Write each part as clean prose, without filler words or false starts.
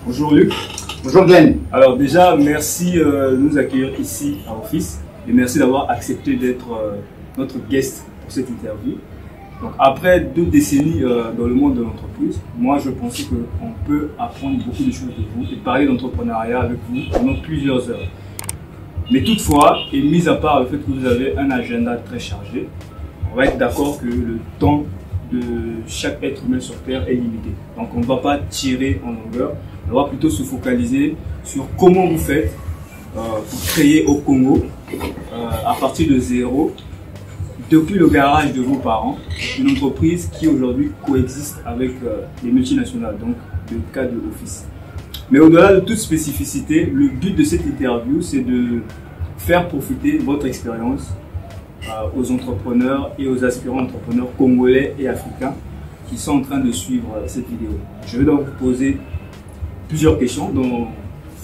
Bonjour Luc. Bonjour Glenn. Alors déjà, merci de nous accueillir ici à Office et merci d'avoir accepté d'être notre guest pour cette interview. Donc après 2 décennies dans le monde de l'entreprise, moi je pensais qu'on peut apprendre beaucoup de choses de vous et parler d'entrepreneuriat avec vous pendant plusieurs heures. Mais toutefois, et mis à part le fait que vous avez un agenda très chargé, on va être d'accord que le temps de chaque être humain sur Terre est limité. Donc on ne va pas tirer en longueur, on va plutôt se focaliser sur comment vous faites pour créer au Congo, à partir de zéro, depuis le garage de vos parents, une entreprise qui aujourd'hui coexiste avec les multinationales, donc le cas de Office. Mais au-delà de toute spécificité, le but de cette interview, c'est de faire profiter votre expérience aux entrepreneurs et aux aspirants entrepreneurs congolais et africains qui sont en train de suivre cette vidéo. Je vais donc vous poser plusieurs questions dans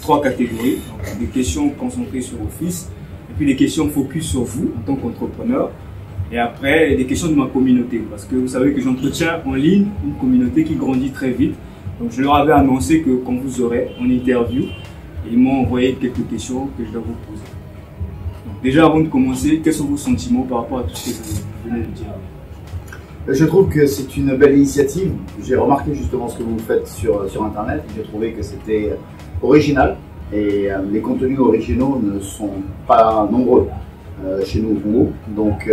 3 catégories. Donc, des questions concentrées sur Office, et puis des questions focus sur vous en tant qu'entrepreneur, et après des questions de ma communauté, parce que vous savez que j'entretiens en ligne une communauté qui grandit très vite. Donc je leur avais annoncé que quand vous aurez en interview, ils m'ont envoyé quelques questions que je dois vous poser. Donc déjà avant de commencer, quels sont vos sentiments par rapport à tout ce que vous venez de dire? Je trouve que c'est une belle initiative. J'ai remarqué justement ce que vous faites sur Internet. J'ai trouvé que c'était original et les contenus originaux ne sont pas nombreux chez nous au Congo. Donc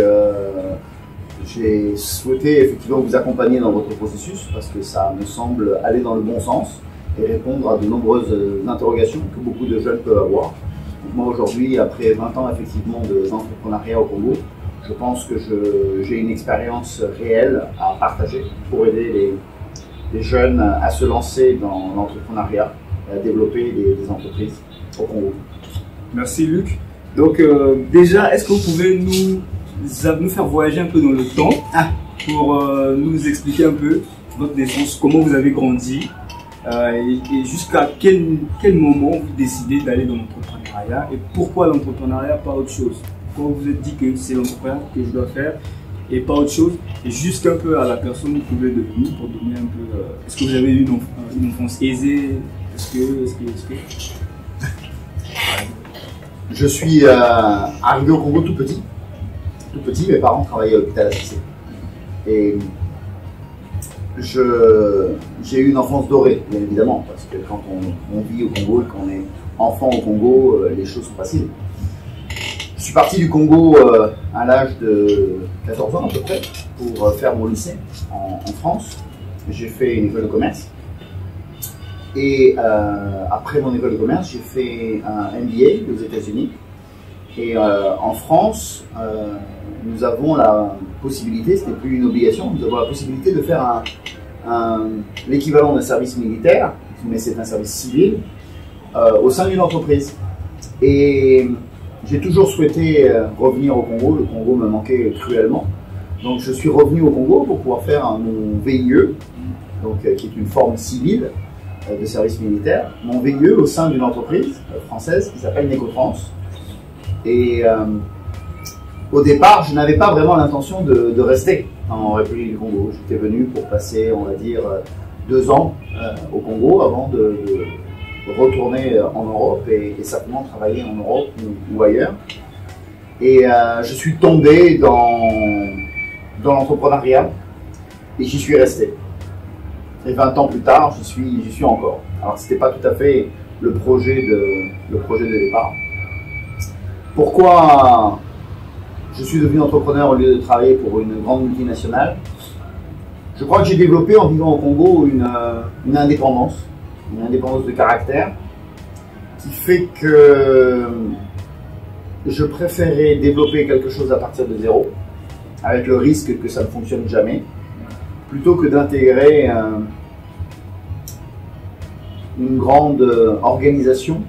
j'ai souhaité effectivement vous accompagner dans votre processus parce que ça me semble aller dans le bon sens et répondre à de nombreuses interrogations que beaucoup de jeunes peuvent avoir. Donc moi aujourd'hui, après 20 ans effectivement d'entrepreneuriat au Congo, je pense que j'ai une expérience réelle à partager pour aider les jeunes à se lancer dans l'entrepreneuriat et à développer des entreprises au Congo. Merci Luc. Donc déjà, est-ce que vous pouvez nous faire voyager un peu dans le temps pour nous expliquer un peu votre naissance, comment vous avez grandi et jusqu'à quel moment vous décidez d'aller dans l'entrepreneuriat et pourquoi l'entrepreneuriat, pas autre chose? Quand vous vous êtes dit que c'est l'entrepreneuriat que je dois faire et pas autre chose, et juste un peu à la personne que vous pouvez devenir pour donner un peu. Est-ce que vous avez eu une enfance aisée? Est-ce que... Je suis arrivé au Congo tout petit. Tout petit, mes parents travaillaient à l'hôpital assisté. Et j'ai eu une enfance dorée, bien évidemment, parce que quand on vit au Congo et qu'on est enfant au Congo, les choses sont faciles. Je suis parti du Congo à l'âge de 14 ans à peu près pour faire mon lycée en France. J'ai fait une école de commerce. Et après mon école de commerce, j'ai fait un MBA aux États-Unis. Et en France, nous avons la possibilité, ce n'est plus une obligation, nous avons la possibilité de faire l'équivalent d'un service militaire, mais c'est un service civil, au sein d'une entreprise. Et j'ai toujours souhaité revenir au Congo. Le Congo me manquait cruellement. Donc je suis revenu au Congo pour pouvoir faire mon VIE, donc, qui est une forme civile de service militaire. Mon VIE au sein d'une entreprise française qui s'appelle Necotrans. Et au départ, je n'avais pas vraiment l'intention de rester en République du Congo. J'étais venu pour passer, on va dire, 2 ans au Congo avant de retourner en Europe et simplement travailler en Europe ou ailleurs. Et je suis tombé dans l'entrepreneuriat et j'y suis resté. Et 20 ans plus tard, j'y suis encore. Alors ce n'était pas tout à fait le projet de départ. Pourquoi je suis devenu entrepreneur au lieu de travailler pour une grande multinationale? Je crois que j'ai développé en vivant au Congo une indépendance de caractère qui fait que je préférais développer quelque chose à partir de zéro, avec le risque que ça ne fonctionne jamais, plutôt que d'intégrer une grande organisation.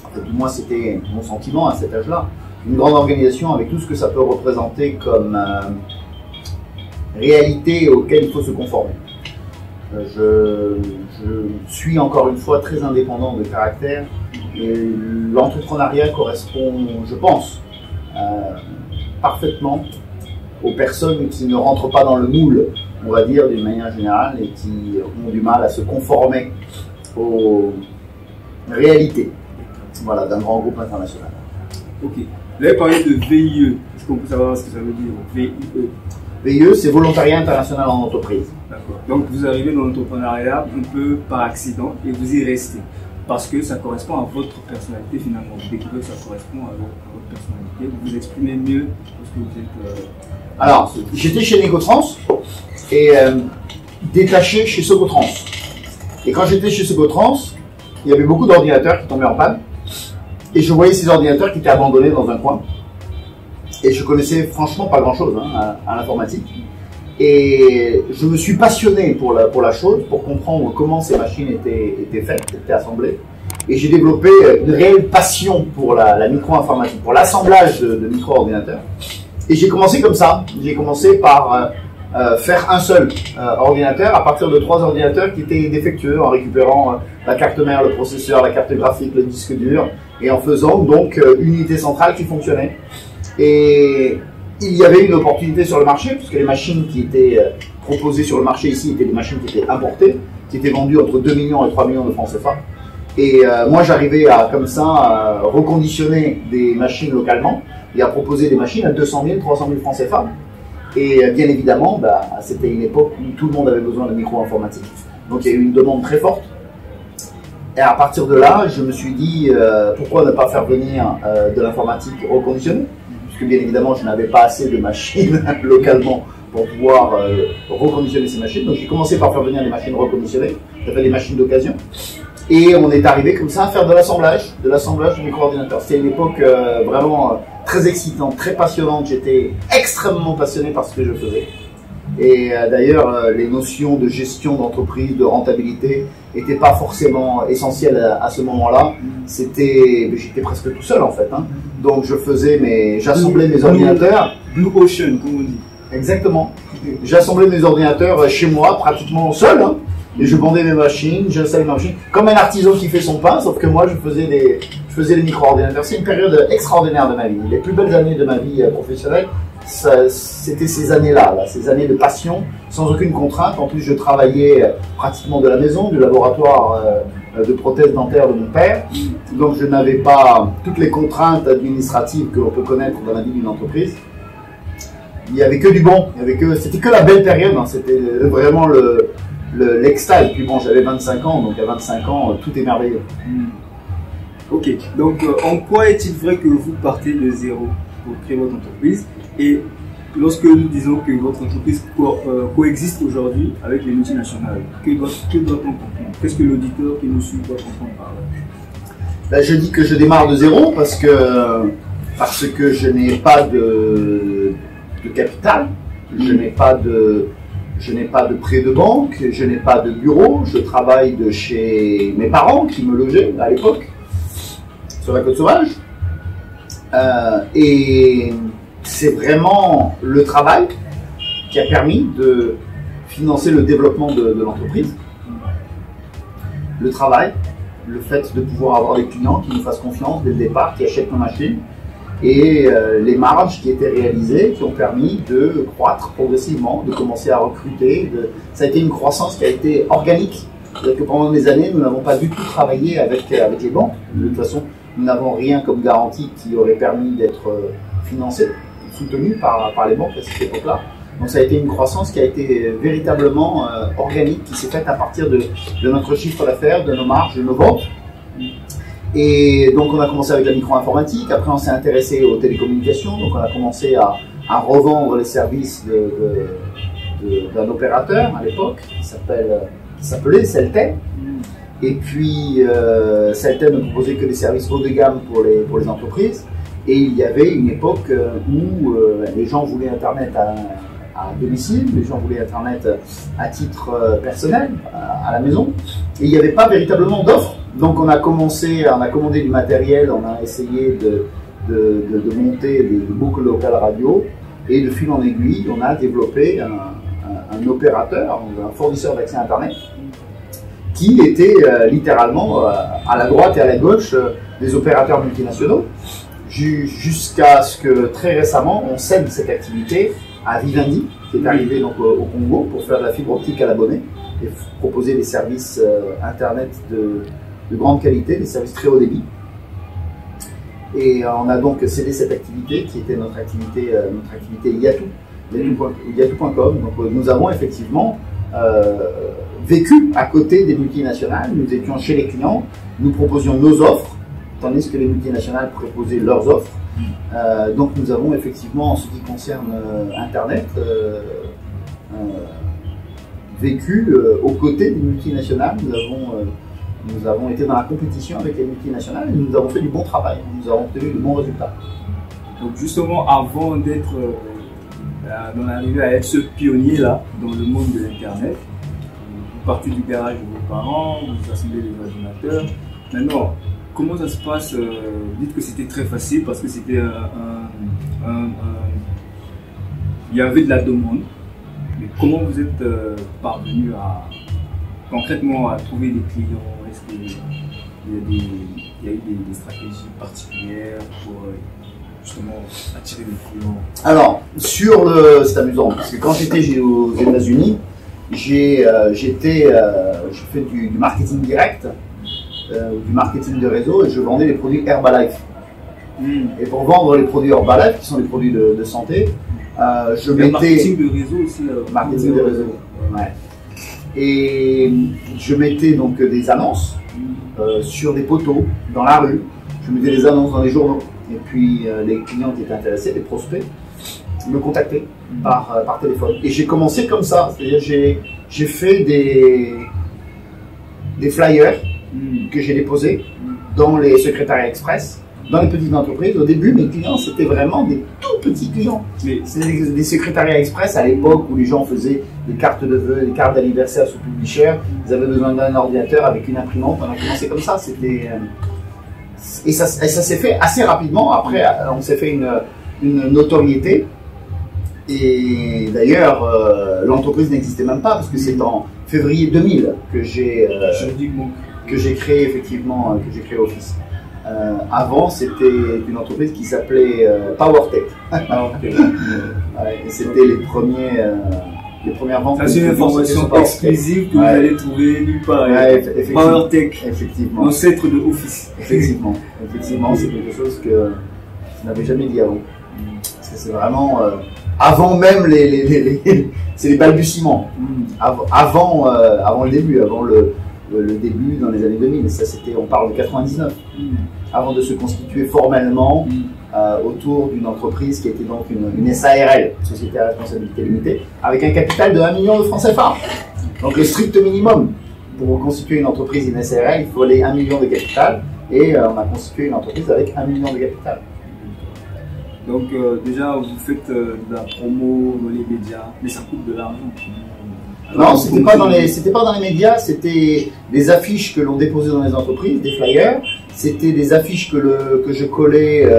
En fait, du moins c'était mon sentiment à cet âge-là, une grande organisation avec tout ce que ça peut représenter comme réalité auquel il faut se conformer. Je suis encore une fois très indépendant de caractère et l'entrepreneuriat correspond, je pense, parfaitement aux personnes qui ne rentrent pas dans le moule, on va dire d'une manière générale, et qui ont du mal à se conformer aux réalités, voilà, d'un grand groupe international. Ok. Vous avez parlé de VIE. Est-ce qu'on peut savoir ce que ça veut dire? VIE. VIE, c'est Volontariat International en Entreprise. D'accord. Donc vous arrivez dans l'entrepreneuriat un peu par accident et vous y restez. Parce que ça correspond à votre personnalité finalement. Vous découvrez que ça correspond à votre personnalité. Vous vous exprimez mieux parce que vous êtes... Alors, j'étais chez Negotrans et détaché chez Socotrans. Et quand j'étais chez Socotrans, il y avait beaucoup d'ordinateurs qui tombaient en panne. Et je voyais ces ordinateurs qui étaient abandonnés dans un coin. Et je connaissais franchement pas grand-chose à l'informatique. Et je me suis passionné pour la chose, pour comprendre comment ces machines étaient faites, étaient assemblées. Et j'ai développé une réelle passion pour la micro-informatique, pour l'assemblage de micro-ordinateurs. Et j'ai commencé comme ça. J'ai commencé par faire un seul ordinateur à partir de 3 ordinateurs qui étaient défectueux, en récupérant la carte mère, le processeur, la carte graphique, le disque dur, et en faisant donc une unité centrale qui fonctionnait. Et il y avait une opportunité sur le marché, puisque les machines qui étaient proposées sur le marché ici étaient des machines qui étaient importées, qui étaient vendues entre 2 millions et 3 millions de francs CFA. Et moi, j'arrivais à, comme ça, reconditionner des machines localement et à proposer des machines à 200 000, 300 000 francs CFA. Et bien évidemment, c'était une époque où tout le monde avait besoin de micro-informatique. Donc il y a eu une demande très forte. Et à partir de là, je me suis dit, pourquoi ne pas faire venir de l'informatique reconditionnée? Puisque bien évidemment, je n'avais pas assez de machines localement pour pouvoir reconditionner ces machines. Donc j'ai commencé par faire venir des machines reconditionnées, ça s'appelle des machines d'occasion. Et on est arrivé comme ça à faire de l'assemblage de micro-ordinateurs. C'était une époque vraiment très excitante, très passionnante. J'étais extrêmement passionné par ce que je faisais. Et d'ailleurs, les notions de gestion d'entreprise, de rentabilité, n'étaient pas forcément essentielles à ce moment-là. J'étais presque tout seul en fait. Donc j'assemblais mes ordinateurs. Blue Ocean, comme on dit. Exactement. J'assemblais mes ordinateurs chez moi, pratiquement seul. Et je vendais mes machines, j'installais mes machines, comme un artisan qui fait son pain, sauf que moi je faisais les micro-ordinateurs. C'est une période extraordinaire de ma vie. Les plus belles années de ma vie professionnelle, c'était ces années-là, ces années de passion, sans aucune contrainte. En plus, je travaillais pratiquement de la maison, du laboratoire de prothèses dentaires de mon père. Donc je n'avais pas toutes les contraintes administratives que l'on peut connaître dans la vie d'une entreprise. Il n'y avait que du bon, c'était que la belle période, c'était vraiment l'extase. Puis bon, j'avais 25 ans, donc à 25 ans, tout est merveilleux. Ok, donc en quoi est-il vrai que vous partez de zéro pour créer votre entreprise? Et lorsque nous disons que votre entreprise coexiste aujourd'hui avec les multinationales, que doit-on comprendre? Qu'est-ce que l'auditeur qui nous suit doit comprendre par là? Je dis que je démarre de zéro parce que je n'ai pas de capital, je n'ai pas de prêt de banque, je n'ai pas de bureau, je travaille de chez mes parents qui me logeaient à l'époque, sur la Côte Sauvage. Et c'est vraiment le travail qui a permis de financer le développement de l'entreprise. Le travail, le fait de pouvoir avoir des clients qui nous fassent confiance dès le départ, qui achètent nos machines, et les marges qui étaient réalisées, qui ont permis de croître progressivement, de commencer à recruter. Ça a été une croissance qui a été organique. C'est-à-dire que pendant des années, nous n'avons pas du tout travaillé avec les banques. De toute façon, nous n'avons rien comme garantie qui aurait permis d'être financé, soutenu par les banques à cette époque-là. Donc ça a été une croissance qui a été véritablement organique, qui s'est faite à partir de notre chiffre d'affaires, de nos marges, de nos ventes. Et donc on a commencé avec la micro-informatique, après on s'est intéressé aux télécommunications, donc on a commencé à revendre les services d'un opérateur à l'époque, qui s'appelait Celtel. Et puis Celtel ne proposait que des services haut de gamme pour les entreprises. Et il y avait une époque où les gens voulaient Internet à domicile, les gens voulaient Internet à titre personnel, à la maison. Et il n'y avait pas véritablement d'offres. Donc on a commandé du matériel, on a essayé de monter des boucles locales radio. Et de fil en aiguille, on a développé un opérateur, un fournisseur d'accès Internet, qui était littéralement à la droite et à la gauche des opérateurs multinationaux. Jusqu'à ce que très récemment on cède cette activité à Vivendi, qui est arrivé donc au Congo pour faire de la fibre optique à l'abonné. et proposer des services Internet de grande qualité, des services très haut débit. Et on a donc cédé cette activité qui était notre activité Yatou, Yatou.com. Donc nous avons effectivement vécu à côté des multinationales. Nous étions chez les clients, nous proposions nos offres, tandis que les multinationales proposaient leurs offres. Donc nous avons effectivement, en ce qui concerne Internet, vécu aux côtés des multinationales. Nous avons été dans la compétition avec les multinationales et nous avons fait du bon travail, nous avons obtenu de bons résultats. Donc justement, avant d'être d'en arriver à être ce pionnier-là dans le monde de l'Internet, vous partez du garage de vos parents, vous assemblez les ordinateurs. Maintenant, comment ça se passe? Dites que c'était très facile parce que c'était il y avait de la demande. Mais comment vous êtes parvenu concrètement à trouver des clients? Est-ce qu'il y a eu des stratégies particulières pour justement attirer des clients? Alors, c'est amusant, parce que quand j'étais aux États-Unis, j'ai fait du marketing direct, du marketing de réseau, et je vendais les produits Herbalife. Et pour vendre les produits Herbalife, qui sont des produits de santé, je mettais... Marketing de réseau aussi. Marketing de réseau, ouais. Et je mettais donc des annonces sur des poteaux, dans la rue. Je mettais des annonces dans les journaux. Et puis les clients qui étaient intéressés, les prospects, me contactaient par téléphone. Et j'ai commencé comme ça. C'est-à-dire j'ai fait des flyers que j'ai déposés dans les secrétariats express, dans les petites entreprises. Au début, mes clients, c'était vraiment des tout petits clients. C'était des secrétariats express à l'époque où les gens faisaient des cartes de vœux, des cartes d'anniversaire sous Publishare. Ils avaient besoin d'un ordinateur avec une imprimante. On a commencé comme ça. Et ça s'est fait assez rapidement. Après, on s'est fait une notoriété. Et d'ailleurs, l'entreprise n'existait même pas parce que c'est en février 2000 que j'ai créé effectivement Office. Avant, c'était une entreprise qui s'appelait PowerTech. Et c'était les premières ventes. Ça, c'est une information exclusive que vous allez trouver nulle part. PowerTech, effectivement. L'ancêtre de Office. Effectivement, c'est quelque chose que je n'avais jamais dit avant. Parce que c'est vraiment avant même c'est les balbutiements. Avant le début, avant le début dans les années 2000. Ça, on parle de 99. Avant de se constituer formellement autour d'une entreprise qui était donc une SARL, Société à responsabilité limitée, avec un capital de 1 million de francs CFA. Donc le strict minimum pour constituer une entreprise, une SARL, il faut aller 1 million de capital, et on a constitué une entreprise avec 1 million de capital. Donc déjà vous faites de la promo dans les médias, mais ça coûte de l'argent. Non, c'était pas dans les médias, c'était des affiches que l'on déposait dans les entreprises, des flyers. C'était des affiches que je collais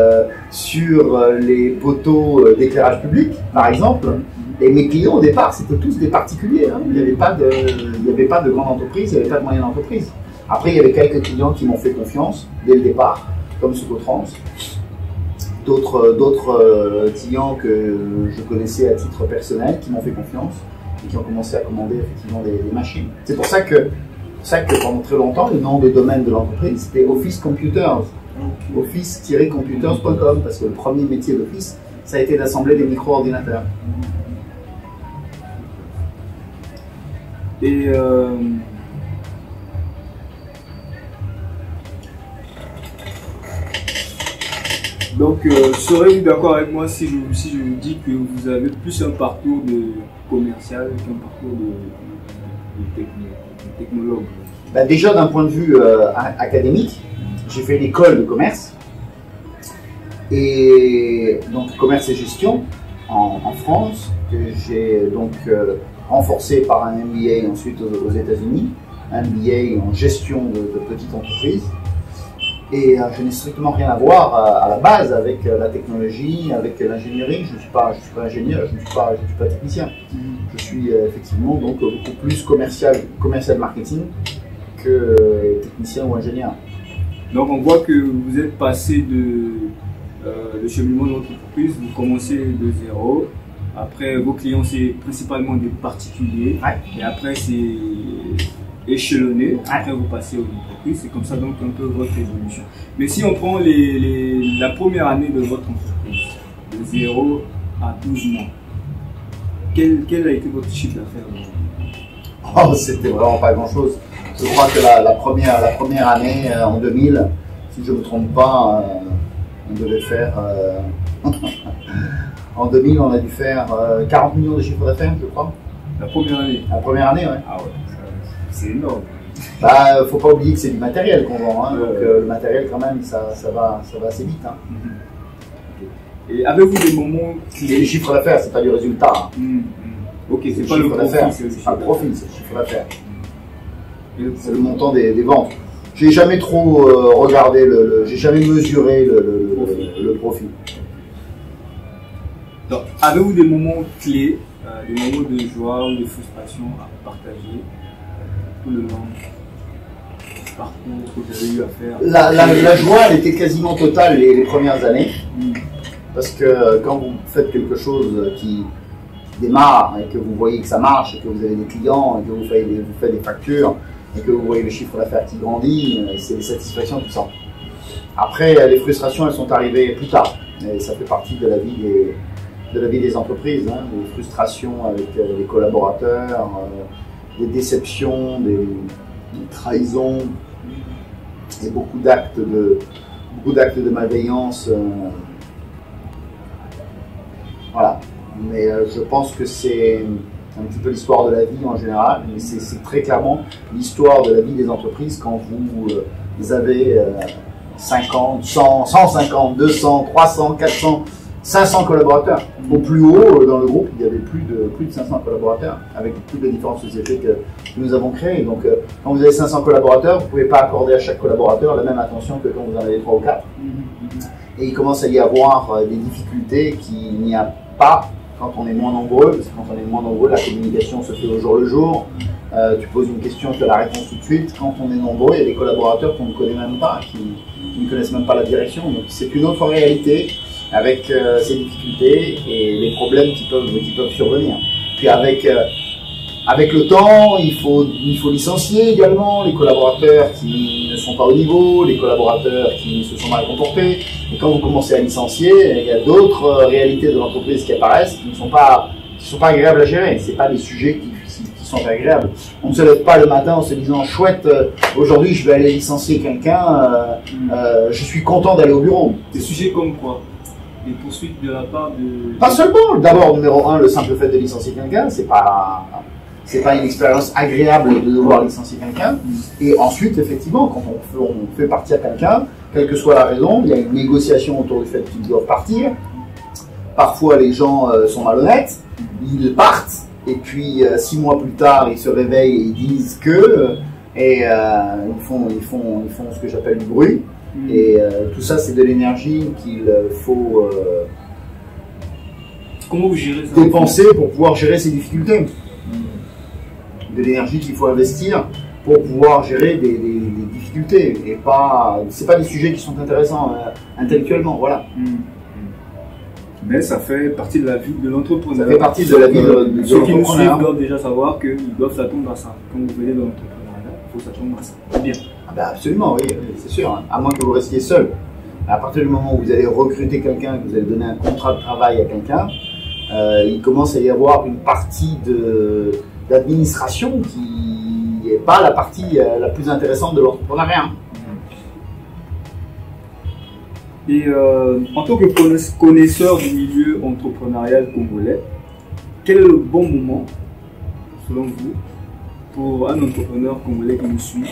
sur les poteaux d'éclairage public, par exemple. Et mes clients au départ, c'était tous des particuliers. Hein. Il n'y avait pas de grande entreprise, il n'y avait pas de moyenne entreprise. Après, il y avait quelques clients qui m'ont fait confiance dès le départ, comme Sucotrans. D'autres clients que je connaissais à titre personnel qui m'ont fait confiance et qui ont commencé à commander effectivement des machines. C'est pour ça que pendant très longtemps, le nom de domaine de l'entreprise, c'était Office Computers. Office-computers.com, parce que le premier métier d'Office, ça a été d'assembler des micro-ordinateurs. Et donc, serez-vous d'accord avec moi si je vous dis que vous avez plus un parcours de commercial qu'un parcours de technologue? Ben déjà, d'un point de vue académique, j'ai fait l'école de commerce, et donc commerce et gestion en France, que j'ai donc renforcé par un MBA ensuite aux États-Unis, un MBA en gestion de petites entreprises. Et je n'ai strictement rien à voir à la base avec la technologie, avec l'ingénierie. Je ne suis pas ingénieur, je ne suis pas technicien. Je suis effectivement donc beaucoup plus commercial marketing que technicien ou ingénieur. Donc on voit que vous êtes passé de cheminement de votre entreprise, vous commencez de zéro, Après, vos clients, c'est principalement des particuliers. Ouais. Et après, c'est échelonné. Après, vous passez aux entreprises. C'est comme ça donc un peu votre évolution. Mais si on prend la première année de votre entreprise, de 0 à 12 mois, quel a été votre chiffre d'affaires? Oh, c'était vraiment pas grand-chose. Je crois que la première année, en 2000, si je ne me trompe pas, on devait faire... en 2000, on a dû faire 40 millions de chiffre d'affaires, je crois. La première année? La première année, ouais. Ah ouais, c'est énorme. Bah, faut pas oublier que c'est du matériel qu'on vend, hein, donc le matériel quand même, ça va assez vite. Hein. Et avez-vous des moments Les chiffres d'affaires, c'est pas du résultat. Hein. Ok, c'est pas le le chiffre profit, d'affaires, c'est c'est pas le profit, c'est le chiffre d'affaires. le C'est le montant des ventes. J'ai jamais trop regardé, j'ai jamais mesuré le profit. Donc, avez-vous des moments clés, des moments de joie ou de frustration à partager tout le long du parcours que vous avez eu à faire? La joie, elle était quasiment totale les premières années. Parce que quand vous faites quelque chose qui démarre et que vous voyez que ça marche, et que vous avez des clients, et que vous faites des factures, et que vous voyez le chiffre d'affaires qui grandit, c'est des satisfactions, tout ça. Après, les frustrations, elles sont arrivées plus tard. Et ça fait partie de la vie des entreprises, hein, des frustrations avec les collaborateurs, des déceptions, des trahisons, et beaucoup d'actes de malveillance. Voilà. Mais je pense que c'est un petit peu l'histoire de la vie en général, mais c'est très clairement l'histoire de la vie des entreprises quand vous avez 50, 100, 150, 200, 300, 400, 500 collaborateurs. Au plus haut, dans le groupe, il y avait plus de 500 collaborateurs, avec toutes les différentes sociétés que nous avons créées. Donc, quand vous avez 500 collaborateurs, vous ne pouvez pas accorder à chaque collaborateur la même attention que quand vous en avez 3 ou 4. Et il commence à y avoir des difficultés qu'il n'y a pas quand on est moins nombreux, parce que quand on est moins nombreux, la communication se fait au jour le jour. Tu poses une question, tu as la réponse tout de suite. Quand on est nombreux, il y a des collaborateurs qu'on ne connaît même pas, qui ne connaissent même pas la direction. Donc c'est une autre réalité avec ces difficultés et les problèmes qui peuvent survenir. Puis avec le temps, il faut licencier également les collaborateurs qui ne sont pas au niveau, les collaborateurs qui se sont mal comportés. Et quand vous commencez à licencier, il y a d'autres réalités de l'entreprise qui apparaissent qui ne sont pas agréables à gérer. Ce n'est pas des sujets qui sont agréables. On ne se lève pas le matin en se disant « chouette, aujourd'hui je vais aller licencier quelqu'un, je suis content d'aller au bureau ». Des sujets comme quoi? Des poursuites de la part de... Pas seulement. D'abord, numéro 1, le simple fait de licencier quelqu'un, c'est pas une expérience agréable de devoir licencier quelqu'un. Et ensuite, effectivement, quand on fait partir quelqu'un, quelle que soit la raison, il y a une négociation autour du fait qu'ils doivent partir. Parfois, les gens sont malhonnêtes, ils partent, et puis 6 mois plus tard, ils se réveillent et ils disent que, et ils font ce que j'appelle du bruit. Et tout ça, c'est de l'énergie qu'il faut Comment vous gérez ça? dépenser pour pouvoir gérer ces difficultés. De l'énergie qu'il faut investir pour pouvoir gérer des difficultés. Et c'est pas des sujets qui sont intéressants intellectuellement, voilà. Mais ça fait partie de la vie de l'entrepreneur. Ça fait partie de la vie de ceux qui nous suivent l'entrepreneur. doivent déjà savoir qu'ils doivent s'attendre à ça. Quand vous venez dans l'entrepreneuriat, il faut s'attendre à ça. C'est bien. Ah ben absolument, oui, c'est sûr. Hein. À moins que vous restiez seul. À partir du moment où vous allez recruter quelqu'un, que vous allez donner un contrat de travail à quelqu'un, il commence à y avoir une partie d'administration qui n'est pas la partie la plus intéressante de l'entrepreneuriat. Et en tant que connaisseur du milieu entrepreneurial congolais, quel est le bon moment, selon vous, pour un entrepreneur congolais qui nous suit,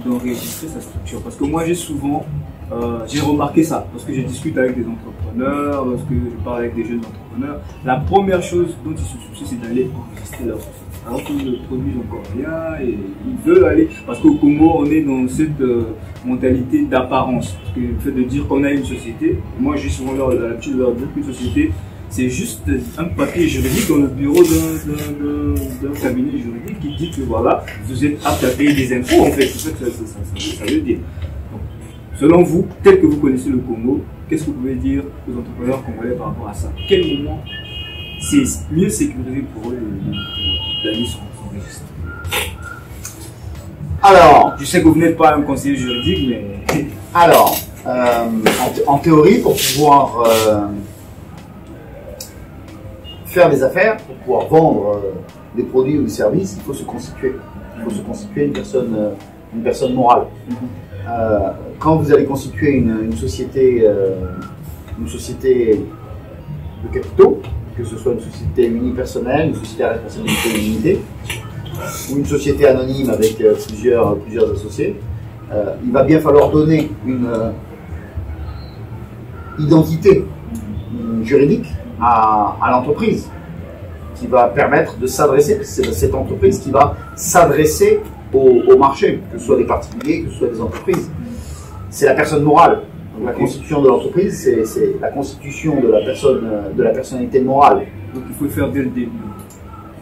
d'enregistrer sa structure? Parce que moi, j'ai remarqué ça, lorsque je discute avec des entrepreneurs, lorsque je parle avec des jeunes entrepreneurs, la première chose dont ils se soucient, c'est d'aller enregistrer leur société. Alors qu'ils ne produisent encore rien et ils veulent aller, parce qu'au Congo, on est dans cette mentalité d'apparence. Parce que le fait de dire qu'on a une société, moi j'ai souvent l'habitude de leur dire qu'une société, c'est juste un papier juridique dans le bureau d'un cabinet juridique qui dit que voilà, vous êtes apte à payer des impôts en fait, c'est ça que ça veut dire. Donc, selon vous, tel que vous connaissez le Congo, qu'est-ce que vous pouvez dire aux entrepreneurs congolais par rapport à ça? Quel moment c'est mieux sécurisé pour eux d'aller sur son registre. Alors, je sais que vous n'êtes pas un conseiller juridique, mais... Alors, en théorie, pour pouvoir faire des affaires, pour pouvoir vendre des produits ou des services, il faut se constituer. Il faut se constituer une personne morale. Quand vous allez constituer une société de capitaux, que ce soit une société unipersonnelle, une société à responsabilité limitée, ou une société anonyme avec plusieurs associés, il va bien falloir donner une identité juridique à l'entreprise qui va permettre de s'adresser, c'est cette entreprise qui va s'adresser au marché, que ce soit des particuliers, que ce soit des entreprises. C'est la personne morale. Donc, la constitution de l'entreprise, c'est la constitution de la personnalité morale. Donc il faut le faire dès le début.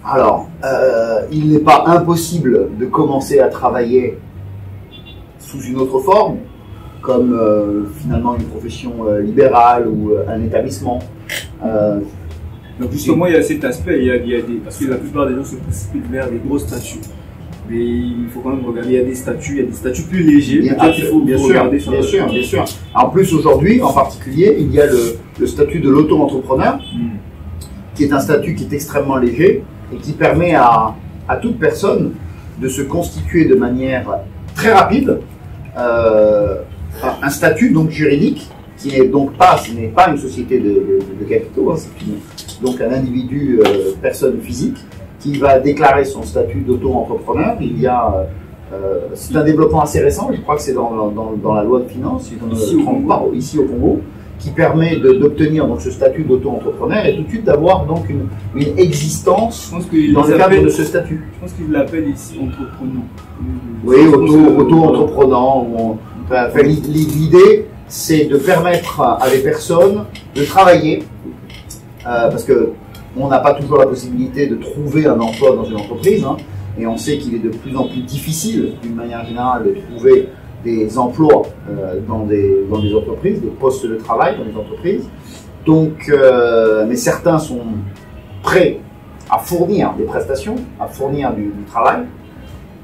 Alors, il n'est pas impossible de commencer à travailler sous une autre forme, comme finalement une profession libérale ou un établissement. Donc justement, il y a cet aspect, parce que la plupart des gens se précipitent vers des gros statuts. Mais il faut quand même regarder, il y a des statuts plus légers. Il faut bien regarder ça. Bien sûr. En plus, aujourd'hui, en particulier, il y a le statut de l'auto-entrepreneur, qui est un statut qui est extrêmement léger et qui permet à toute personne de se constituer de manière très rapide un statut donc juridique qui n'est donc pas, ce n'est pas une société de capitaux, hein, c'est donc un individu, personne physique, qui va déclarer son statut d'auto-entrepreneur. C'est un développement assez récent, je crois que c'est dans la loi de finances, si je ne me trompe pas, ici au Congo, qui permet d'obtenir donc ce statut d'auto-entrepreneur et tout de suite d'avoir donc une existence dans le cadre de ce statut. Je pense qu'ils l'appellent ici entreprenant. Oui, auto-entreprenant. Enfin, l'idée, c'est de permettre à des personnes de travailler, parce que on n'a pas toujours la possibilité de trouver un emploi dans une entreprise, hein, et on sait qu'il est de plus en plus difficile, d'une manière générale, de trouver des emplois dans des entreprises, des postes de travail dans les entreprises. Donc, mais certains sont prêts à fournir des prestations, à fournir du travail,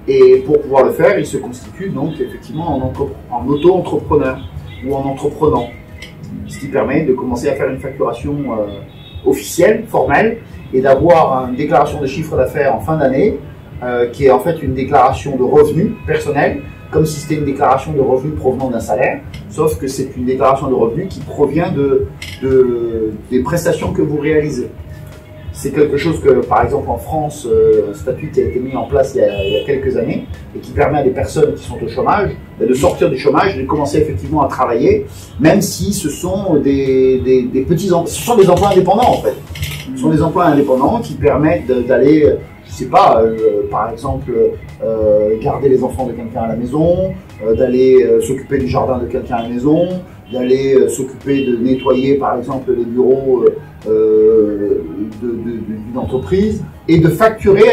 et pour pouvoir le faire, ils se constituent donc effectivement en auto-entrepreneur ou en entreprenant, ce qui permet de commencer à faire une facturation officielle, formelle, et d'avoir une déclaration de chiffre d'affaires en fin d'année, qui est en fait une déclaration de revenus personnels, comme si c'était une déclaration de revenus provenant d'un salaire, sauf que c'est une déclaration de revenus qui provient des prestations que vous réalisez. C'est quelque chose que, par exemple, en France, un statut qui a été mis en place il y a quelques années et qui permet à des personnes qui sont au chômage de sortir du chômage et de commencer effectivement à travailler, même si ce sont des petits emplois, ce sont des emplois indépendants en fait. Ce sont des emplois indépendants qui permettent d'aller, je sais pas, par exemple, garder les enfants de quelqu'un à la maison, d'aller s'occuper du jardin de quelqu'un à la maison, d'aller s'occuper de nettoyer par exemple les bureaux d'une entreprise et de facturer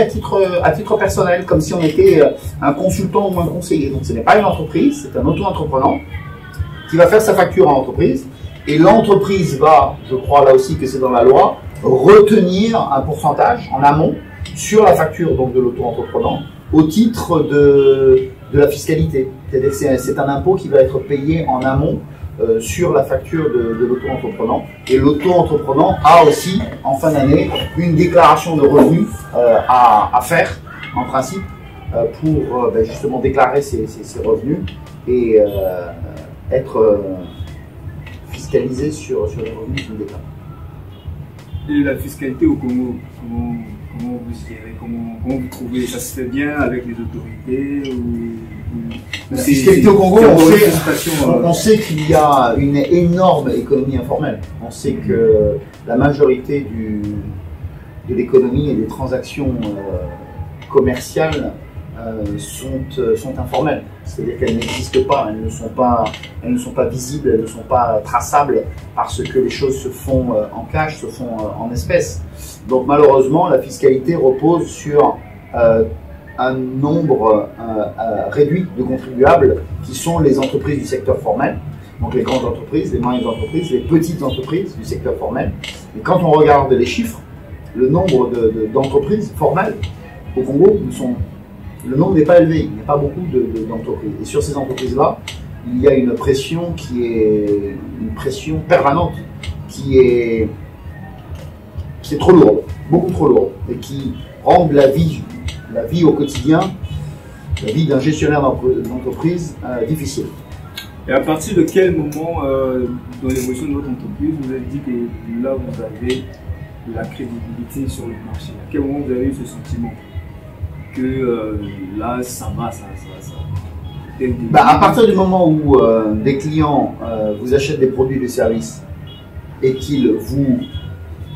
à titre personnel, comme si on était un consultant ou un conseiller. Donc ce n'est pas une entreprise, c'est un auto-entrepreneur qui va faire sa facture à l'entreprise, et l'entreprise va, je crois là aussi que c'est dans la loi, retenir un pourcentage en amont sur la facture donc de l'auto-entrepreneur au titre de la fiscalité. C'est-à-dire que c'est un impôt qui va être payé en amont sur la facture de l'auto-entrepreneur. Et l'auto-entrepreneur a aussi, en fin d'année, une déclaration de revenus à faire, en principe, pour justement déclarer ses revenus et être fiscalisé sur les revenus qu'il déclare. Et la fiscalité au Congo, comment vous gérez, comment vous trouvez, ça se fait bien avec les autorités La fiscalité au Congo, on sait qu'il y a une énorme économie informelle. On sait que la majorité de l'économie et des transactions commerciales sont informelles. C'est-à-dire qu'elles n'existent pas, elles ne sont pas visibles, elles ne sont pas traçables parce que les choses se font en cash, se font en espèces. Donc malheureusement, la fiscalité repose sur un nombre réduit de contribuables qui sont les entreprises du secteur formel, donc les grandes entreprises, les moyennes entreprises, les petites entreprises du secteur formel. Et quand on regarde les chiffres, le nombre d'entreprises formelles au Congo, le nombre n'est pas élevé, il n'y a pas beaucoup d'entreprises. Et sur ces entreprises-là, il y a une pression permanente qui est trop lourde, beaucoup trop lourde, et qui rend la vie au quotidien, la vie d'un gestionnaire d'entreprise difficile. Et à partir de quel moment dans l'évolution de votre entreprise vous avez dit que là vous avez la crédibilité sur le marché? À quel moment vous avez eu ce sentiment que là ça va, À partir du moment où des clients vous achètent des produits et des services et qu'ils vous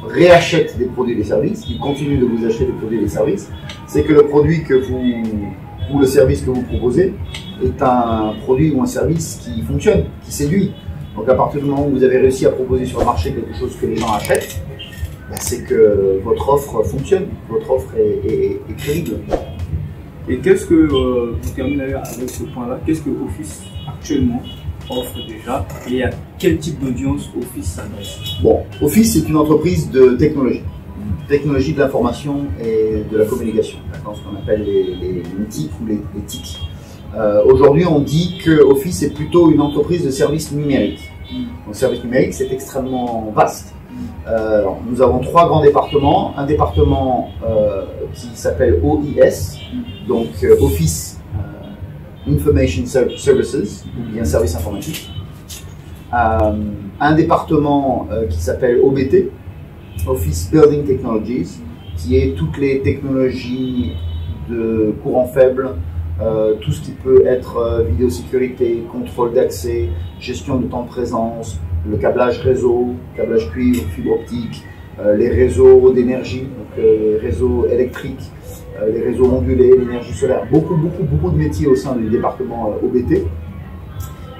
réachètent des produits et des services, qu'ils continuent de vous acheter des produits et des services, c'est que le produit ou le service que vous proposez est un produit ou un service qui fonctionne, qui séduit. Donc à partir du moment où vous avez réussi à proposer sur le marché quelque chose que les gens achètent, c'est que votre offre fonctionne, votre offre est crédible. Et qu'est-ce que, pour terminer avec ce point-là, qu'est-ce que Office actuellement offre déjà et à quel type d'audience Office s'adresse? Bon, Office est une entreprise de technologie de l'information et de la communication, ce qu'on appelle les TIC ou les TIC. Aujourd'hui, on dit que Office est plutôt une entreprise de services numériques. Donc, service numérique, c'est extrêmement vaste. Nous avons 3 grands départements. Un département qui s'appelle OIS, donc Office Information Services, ou bien service informatique. Un département qui s'appelle OBT, Office Building Technologies, qui est toutes les technologies de courant faible, tout ce qui peut être vidéosécurité, contrôle d'accès, gestion de temps de présence, le câblage réseau, câblage cuivre, fibre optique, les réseaux d'énergie, donc les réseaux électriques, les réseaux ondulés, l'énergie solaire, beaucoup de métiers au sein du département OBT.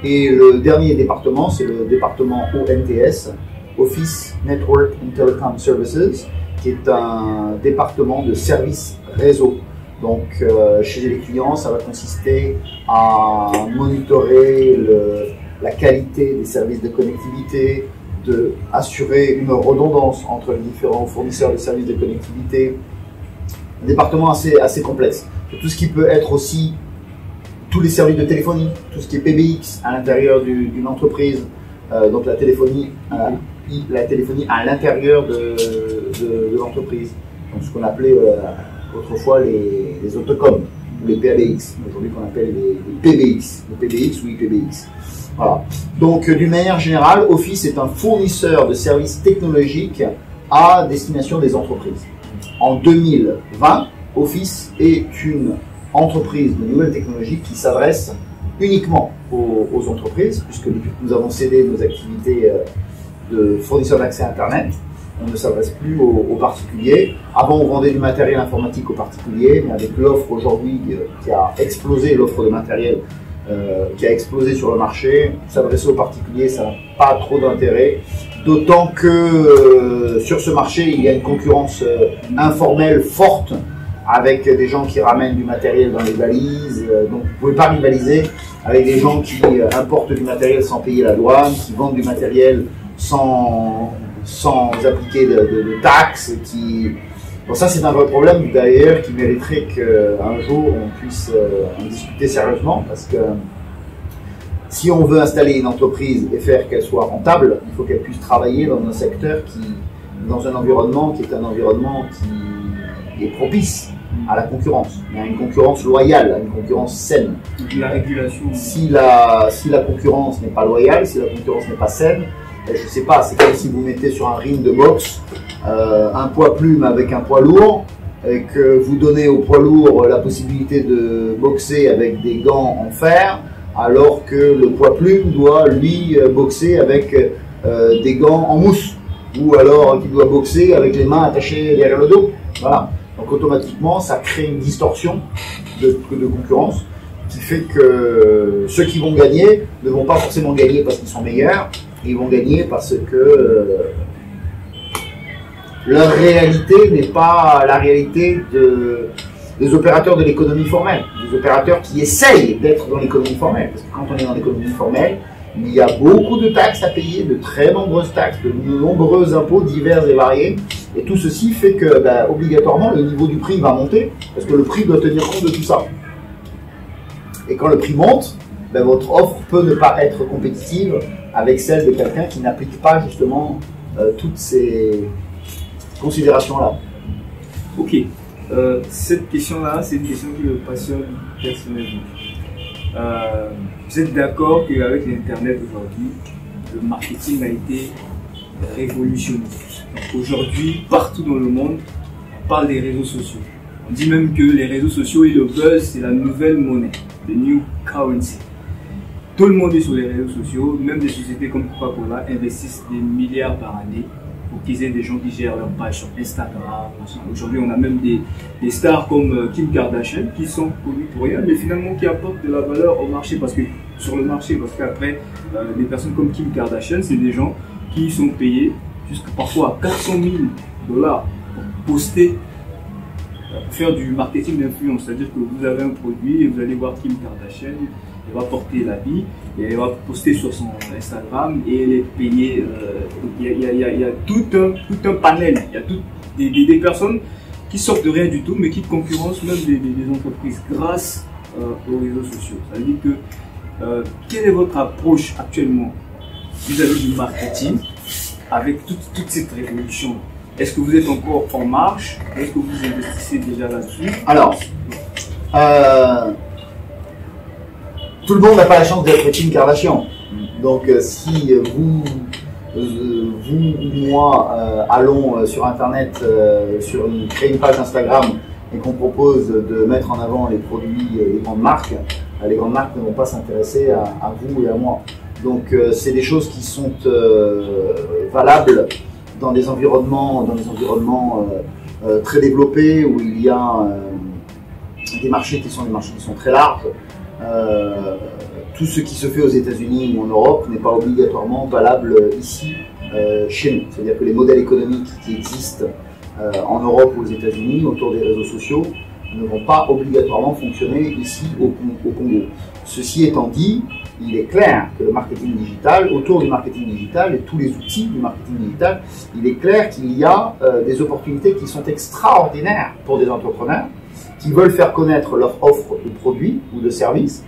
Et le dernier département, c'est le département ONTS, Office Network and Telecom Services, qui est un département de services réseau. Donc chez les clients, ça va consister à monitorer la qualité des services de connectivité, de assurer une redondance entre les différents fournisseurs de services de connectivité. Un département assez complexe. Tout ce qui peut être aussi tous les services de téléphonie, tout ce qui est PBX à l'intérieur d'une entreprise, donc la téléphonie à l'intérieur de l'entreprise. Donc ce qu'on appelait autrefois les autocoms ou les PABX, aujourd'hui qu'on appelle les PBX, le PBX ou IPBX. Voilà. Donc d'une manière générale, Office est un fournisseur de services technologiques à destination des entreprises. En 2020, Office est une entreprise de nouvelles technologies qui s'adresse uniquement aux entreprises, puisque depuis que nous avons cédé nos activités de fournisseurs d'accès à Internet, on ne s'adresse plus aux particuliers. Avant, on vendait du matériel informatique aux particuliers, mais avec l'offre aujourd'hui qui a explosé, l'offre de matériel qui a explosé sur le marché, s'adresser aux particuliers, ça n'a pas trop d'intérêt. D'autant que sur ce marché, il y a une concurrence informelle forte avec des gens qui ramènent du matériel dans les valises. Donc vous ne pouvez pas rivaliser avec des gens qui importent du matériel sans payer la douane, qui vendent du matériel sans appliquer de taxes. Bon, ça c'est un vrai problème d'ailleurs qui mériterait qu'un jour on puisse en discuter sérieusement, parce que si on veut installer une entreprise et faire qu'elle soit rentable, il faut qu'elle puisse travailler dans un secteur dans un environnement qui est un environnement qui est propice à la concurrence, à une concurrence loyale, à une concurrence saine. La régulation. Si la concurrence n'est pas loyale, si la concurrence n'est pas saine, je ne sais pas, c'est comme si vous mettez sur un ring de boxe un poids plume avec un poids lourd, et que vous donnez au poids lourd la possibilité de boxer avec des gants en fer, alors que le poids plume doit lui boxer avec des gants en mousse, ou alors qu'il doit boxer avec les mains attachées derrière le dos. Voilà. Donc automatiquement, ça crée une distorsion de concurrence qui fait que ceux qui vont gagner ne vont pas forcément gagner parce qu'ils sont meilleurs, ils vont gagner parce que leur réalité n'est pas la réalité des opérateurs de l'économie formelle, des opérateurs qui essayent d'être dans l'économie formelle. Parce que quand on est dans l'économie formelle, où il y a beaucoup de taxes à payer, de très nombreuses taxes, de nombreux impôts divers et variés. Et tout ceci fait que, obligatoirement, le niveau du prix va monter, parce que le prix doit tenir compte de tout ça. Et quand le prix monte, votre offre peut ne pas être compétitive avec celle de quelqu'un qui n'applique pas justement toutes ces considérations-là. Ok. Cette question-là, c'est une question qui me passionne personnellement. Vous êtes d'accord qu'avec l'Internet aujourd'hui, le marketing a été révolutionné. Aujourd'hui, partout dans le monde, on parle des réseaux sociaux. On dit même que les réseaux sociaux et le buzz, c'est la nouvelle monnaie, the new currency. Tout le monde est sur les réseaux sociaux, même des sociétés comme Coca-Cola investissent des milliards par année pour qu'ils aient des gens qui gèrent leur page sur Instagram. Aujourd'hui, on a même des stars comme Kim Kardashian qui sont connues pour rien, mais finalement qui apportent de la valeur au marché, parce qu'après, des personnes comme Kim Kardashian, c'est des gens qui sont payés jusqu'à parfois 400 000 $ pour poster, pour faire du marketing d'influence. C'est-à-dire que vous avez un produit et vous allez voir Kim Kardashian, elle va porter l'habit et elle va poster sur son Instagram et elle est payée. Il y a tout un panel, il y a des personnes qui sortent de rien du tout mais qui concurrencent même des entreprises grâce aux réseaux sociaux. Ça veut dire que quelle est votre approche actuellement vis-à-vis du marketing avec toute cette révolution? Est-ce que vous êtes encore en marche? Est-ce que vous investissez déjà là-dessus? Alors, tout le monde n'a pas la chance d'être Kim Kardashian. Donc, si vous ou moi allons sur Internet, créer une page Instagram et qu'on propose de mettre en avant les produits des grandes marques, les grandes marques ne vont pas s'intéresser à vous et à moi. Donc, c'est des choses qui sont valables dans des environnements très développés où il y a des marchés qui sont très larges. Tout ce qui se fait aux États-Unis ou en Europe n'est pas obligatoirement valable ici, chez nous. C'est-à-dire que les modèles économiques qui existent en Europe ou aux États-Unis autour des réseaux sociaux ne vont pas obligatoirement fonctionner ici au Congo. Ceci étant dit, il est clair que le marketing digital, autour du marketing digital et tous les outils du marketing digital, il est clair qu'il y a des opportunités qui sont extraordinaires pour des entrepreneurs qui veulent faire connaître leur offre de produits ou de services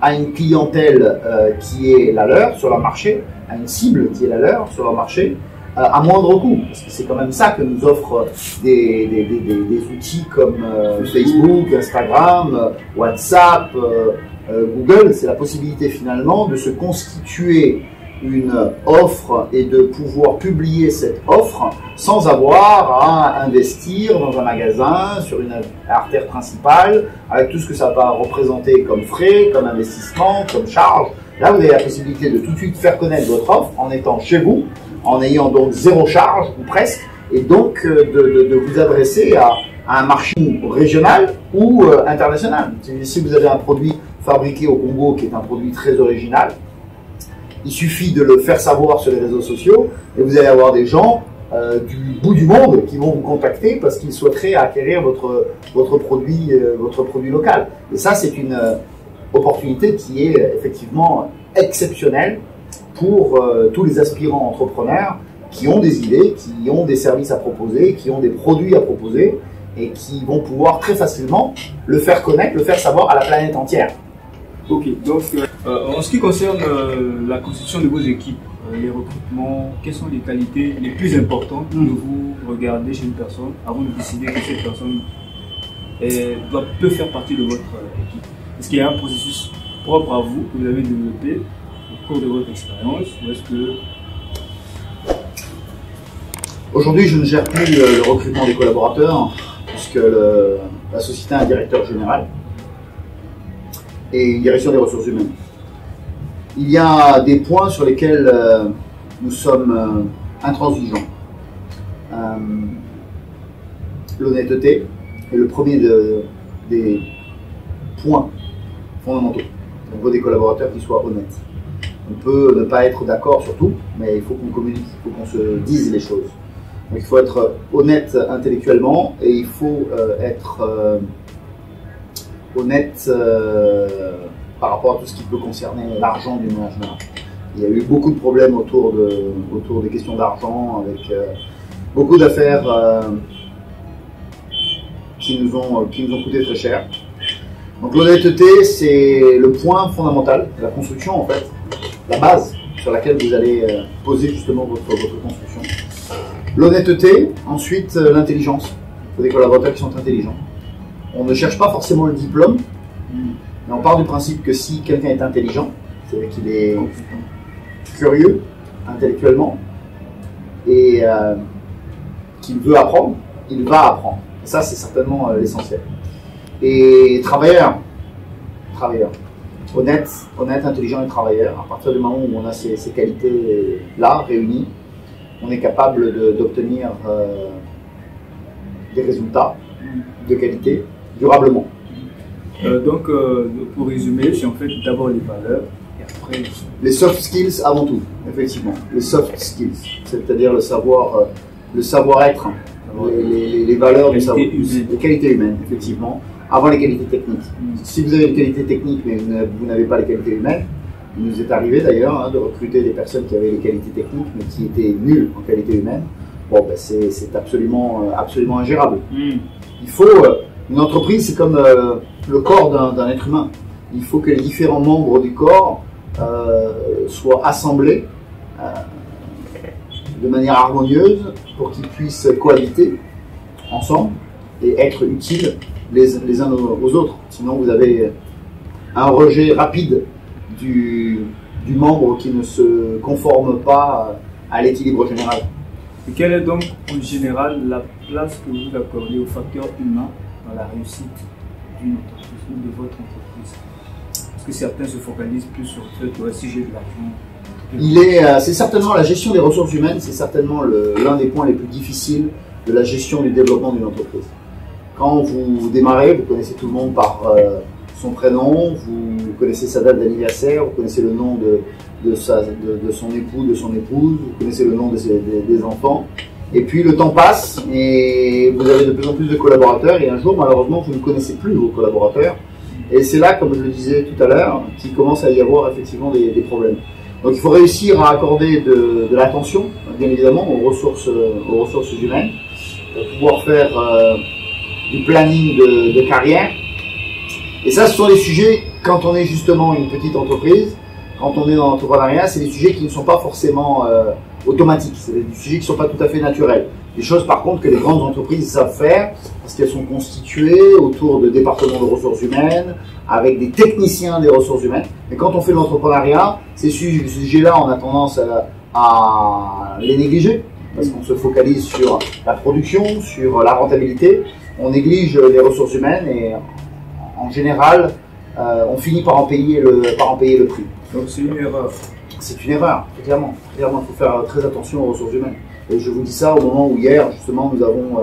à une clientèle qui est la leur sur leur marché, à une cible qui est la leur sur leur marché, à moindre coût. Parce que c'est quand même ça que nous offrent des outils comme Facebook, Instagram, WhatsApp, Google. C'est la possibilité finalement de se constituer une offre et de pouvoir publier cette offre sans avoir à investir dans un magasin, sur une artère principale, avec tout ce que ça va représenter comme frais, comme investissement, comme charge. Là, vous avez la possibilité de tout de suite faire connaître votre offre en étant chez vous, en ayant donc zéro charge, ou presque, et donc de vous adresser à un marché régional ou international. Si vous avez un produit fabriqué au Congo qui est un produit très original, il suffit de le faire savoir sur les réseaux sociaux et vous allez avoir des gens du bout du monde qui vont vous contacter parce qu'ils souhaiteraient acquérir votre produit local. Et ça, c'est une opportunité qui est effectivement exceptionnelle pour tous les aspirants entrepreneurs qui ont des idées, qui ont des services à proposer, qui ont des produits à proposer et qui vont pouvoir très facilement le faire connaître, le faire savoir à la planète entière. Ok, donc en ce qui concerne la constitution de vos équipes, les recrutements, quelles sont les qualités les plus importantes que vous regardez chez une personne avant de décider que cette personne peut faire partie de votre équipe? Est-ce qu'il y a un processus propre à vous que vous avez développé au cours de votre expérience, ou est-ce que... Aujourd'hui, je ne gère plus le recrutement des collaborateurs puisque la société a un directeur général et une direction des ressources humaines. Il y a des points sur lesquels nous sommes intransigeants. L'honnêteté est le premier des points fondamentaux. On veut des collaborateurs qui soient honnêtes. On peut ne pas être d'accord sur tout, mais il faut qu'on communique, il faut qu'on se dise les choses. Donc, il faut être honnête intellectuellement et il faut être honnête par rapport à tout ce qui peut concerner l'argent du management. Il y a eu beaucoup de problèmes autour des questions d'argent, avec beaucoup d'affaires qui nous ont coûté très cher. Donc l'honnêteté, c'est le point fondamental de la construction, en fait, la base sur laquelle vous allez poser justement votre construction. L'honnêteté, ensuite l'intelligence. Il faut des collaborateurs qui sont intelligents. On ne cherche pas forcément le diplôme, mais on part du principe que si quelqu'un est intelligent, c'est-à-dire qu'il est curieux intellectuellement et qu'il veut apprendre, il va apprendre. Et ça, c'est certainement l'essentiel. Et travailleur, honnête, intelligent et travailleur. À partir du moment où on a ces qualités-là réunies, on est capable d'obtenir des résultats de qualité durablement. Donc, pour résumer, c'est en fait d'abord les valeurs et après les soft skills avant tout, effectivement. Les soft skills, c'est-à-dire le savoir-être, les valeurs, les qualités humaines, effectivement, avant les qualités techniques. Si vous avez une qualité technique mais vous n'avez pas les qualités humaines, il nous est arrivé d'ailleurs de recruter des personnes qui avaient les qualités techniques mais qui étaient nulles en qualité humaine. Bon, ben c'est absolument ingérable. Il faut une entreprise, c'est comme le corps d'un être humain. Il faut que les différents membres du corps soient assemblés de manière harmonieuse pour qu'ils puissent cohabiter ensemble et être utiles les uns aux autres. Sinon, vous avez un rejet rapide du membre qui ne se conforme pas à l'équilibre général. Et quelle est donc en général la place que vous accordez au facteur humain dans la réussite d'une entreprise ou de votre entreprise? Parce que certains se focalisent plus sur le fait, si j'ai de l'argent. C'est certainement la gestion des ressources humaines, c'est certainement l'un des points les plus difficiles de la gestion du développement d'une entreprise. Quand vous démarrez, vous connaissez tout le monde par son prénom, vous connaissez sa date d'anniversaire, vous connaissez le nom de son époux, de son épouse, vous connaissez le nom des enfants. Et puis le temps passe et vous avez de plus en plus de collaborateurs et un jour, malheureusement, vous ne connaissez plus vos collaborateurs. Et c'est là, comme je le disais tout à l'heure, qu'il commence à y avoir effectivement des problèmes. Donc il faut réussir à accorder de l'attention, bien évidemment, aux ressources humaines, pour pouvoir faire du planning de carrière. Et ça, ce sont des sujets, quand on est justement une petite entreprise, quand on est dans l'entrepreneuriat, c'est des sujets qui ne sont pas forcément automatiques, c'est des sujets qui ne sont pas tout à fait naturels. Des choses par contre que les grandes entreprises savent faire, parce qu'elles sont constituées autour de départements de ressources humaines, avec des techniciens des ressources humaines. Mais quand on fait de l'entrepreneuriat, ces sujets-là, on a tendance à les négliger, parce qu'on se focalise sur la production, sur la rentabilité, on néglige les ressources humaines et en général, on finit par en payer le prix. Donc c'est une erreur. C'est une erreur, clairement. Clairement, il faut faire très attention aux ressources humaines. Et je vous dis ça au moment où hier, justement, nous avons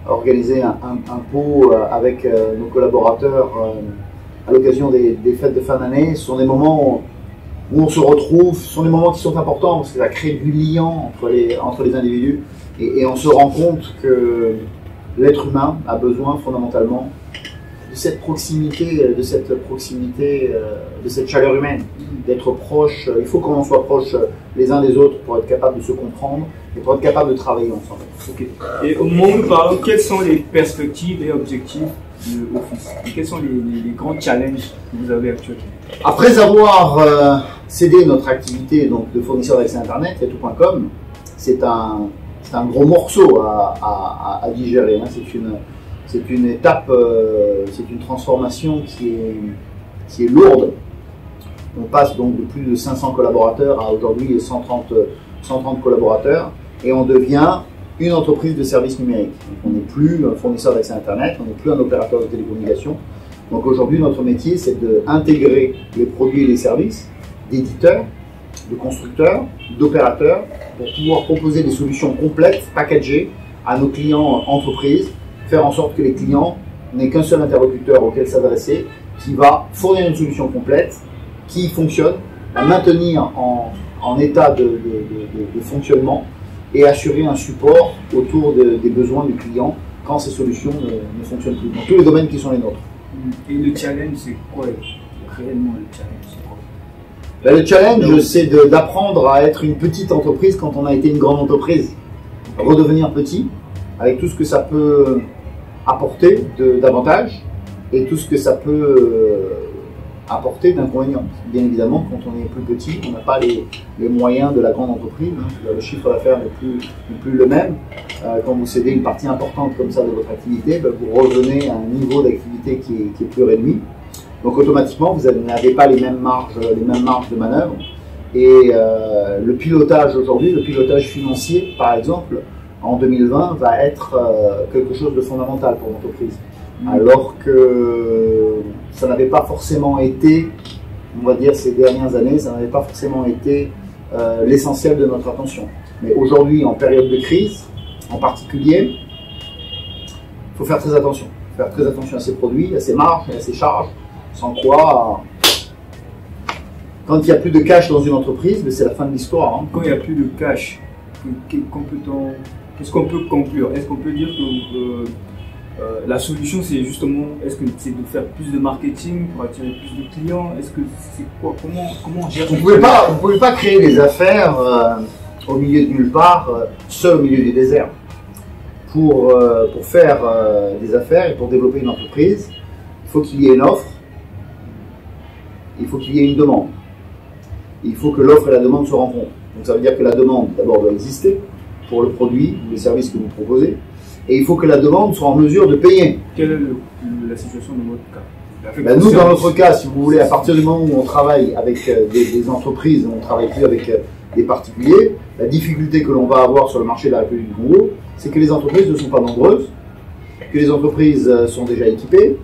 organisé un pot avec nos collaborateurs à l'occasion des fêtes de fin d'année. Ce sont des moments où on se retrouve, ce sont des moments qui sont importants parce que ça crée du lien entre les individus. Et on se rend compte que l'être humain a besoin fondamentalement de cette proximité, de cette chaleur humaine, d'être proche. Il faut qu'on en soit proche les uns des autres pour être capable de se comprendre et pour être capable de travailler ensemble. Okay. Et au moment où nous parlons, quelles sont les perspectives et objectifs de Office? Et quels sont les grands challenges que vous avez actuellement? Après avoir cédé notre activité donc, de fournisseur d'accès Internet, Yatou.com, c'est un gros morceau à digérer. Hein. C'est une étape, c'est une transformation qui est lourde. On passe donc de plus de 500 collaborateurs à aujourd'hui 130 collaborateurs et on devient une entreprise de services numériques. Donc on n'est plus un fournisseur d'accès Internet, on n'est plus un opérateur de télécommunications. Donc aujourd'hui, notre métier, c'est d'intégrer les produits et les services d'éditeurs, de constructeurs, d'opérateurs pour pouvoir proposer des solutions complètes, packagées à nos clients entreprises, faire en sorte que les clients n'aient qu'un seul interlocuteur auquel s'adresser, qui va fournir une solution complète, qui fonctionne, la maintenir en état de fonctionnement et assurer un support autour des besoins du client quand ces solutions ne fonctionnent plus, dans tous les domaines qui sont les nôtres. Et le challenge, c'est quoi? réellement le challenge? C'est quoi? Ben, le challenge, c'est d'apprendre à être une petite entreprise quand on a été une grande entreprise. Redevenir petit, avec tout ce que ça peut apporter d'avantages et tout ce que ça peut apporter d'inconvénients. Bien évidemment, quand on est plus petit, on n'a pas les moyens de la grande entreprise. Hein. Le chiffre d'affaires n'est plus le même. Quand vous cédez une partie importante comme ça de votre activité, ben, vous revenez à un niveau d'activité qui est plus réduit. Donc automatiquement, vous n'avez pas les mêmes marges de manœuvre. Et le pilotage aujourd'hui, le pilotage financier, par exemple, en 2020, va être quelque chose de fondamental pour l'entreprise. Alors que ça n'avait pas forcément été, on va dire ces dernières années, ça n'avait pas forcément été l'essentiel de notre attention. Mais aujourd'hui, en période de crise, en particulier, il faut faire très attention. Faire très attention à ses produits, à ses marges et à ses charges. Sans quoi, quand il n'y a plus de cash dans une entreprise, c'est la fin de l'histoire. Hein. Quand il n'y a plus de cash, qu'est-ce qu'on peut conclure? Est-ce qu'on peut dire que la solution, c'est justement, est-ce que c'est de faire plus de marketing pour attirer plus de clients? Est-ce que c'est quoi? Comment on gère? Vous pouvez pas créer des affaires au milieu de nulle part, seul au milieu du désert. Pour faire des affaires et pour développer une entreprise, il faut qu'il y ait une offre. Il faut qu'il y ait une demande. Il faut que l'offre et la demande se rencontrent. Donc ça veut dire que la demande d'abord doit exister pour le produit ou les services que vous proposez. Et il faut que la demande soit en mesure de payer. Quelle est la situation dans votre cas? Ben nous, dans notre cas, si vous voulez, à partir du moment où on travaille avec des entreprises, on ne travaille plus avec des particuliers, la difficulté que l'on va avoir sur le marché de la République du Congo, c'est que les entreprises ne sont pas nombreuses, que les entreprises sont déjà équipées,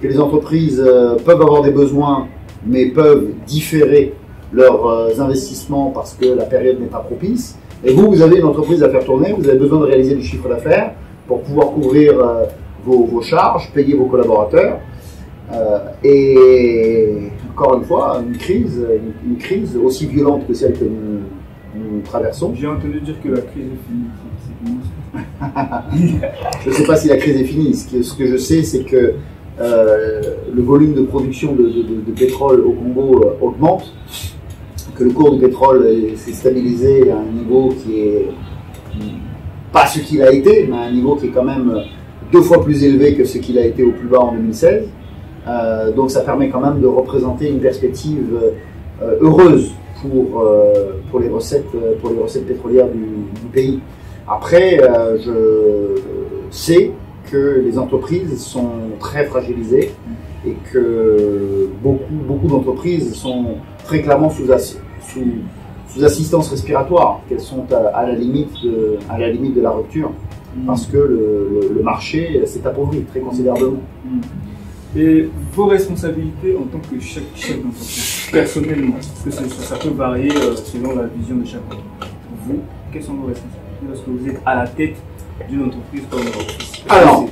que les entreprises peuvent avoir des besoins mais peuvent différer leurs investissements parce que la période n'est pas propice. Et vous avez une entreprise à faire tourner, vous avez besoin de réaliser du chiffre d'affaires pour pouvoir couvrir vos charges, payer vos collaborateurs. Et encore une fois, une crise aussi violente que celle que nous traversons. J'ai entendu dire que la crise est finie. Je ne sais pas si la crise est finie. Ce que je sais, c'est que le volume de production de pétrole au Congo augmente, que le cours du pétrole s'est stabilisé à un niveau qui est pas ce qu'il a été, mais à un niveau qui est quand même 2 fois plus élevé que ce qu'il a été au plus bas en 2016. Donc ça permet quand même de représenter une perspective heureuse pour les recettes pétrolières du pays. Après, je sais que les entreprises sont très fragilisées et que beaucoup d'entreprises sont très clairement sous assistance respiratoire, qu'elles sont à la limite de la rupture, parce que le marché s'est appauvri très considérablement. Et vos responsabilités en tant que chef d'entreprise, personnellement, parce que ça peut varier selon la vision de chacun. Vous, quelles sont vos responsabilités lorsque vous êtes à la tête d'une entreprise comme votre? Alors,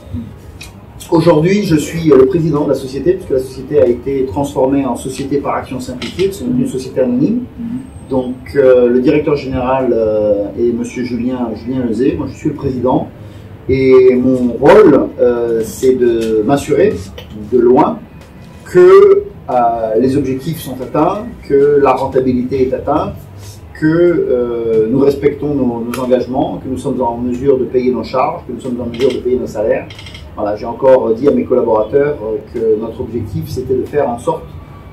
aujourd'hui, je suis le président de la société, puisque la société a été transformée en société par action simplifiée, c'est une société anonyme. Donc, le directeur général est M. Julien Lezé, moi je suis le président. Et mon rôle, c'est de m'assurer de loin que les objectifs sont atteints, que la rentabilité est atteinte, que nous respectons nos engagements, que nous sommes en mesure de payer nos charges, que nous sommes en mesure de payer nos salaires. Voilà, j'ai encore dit à mes collaborateurs que notre objectif, c'était de faire en sorte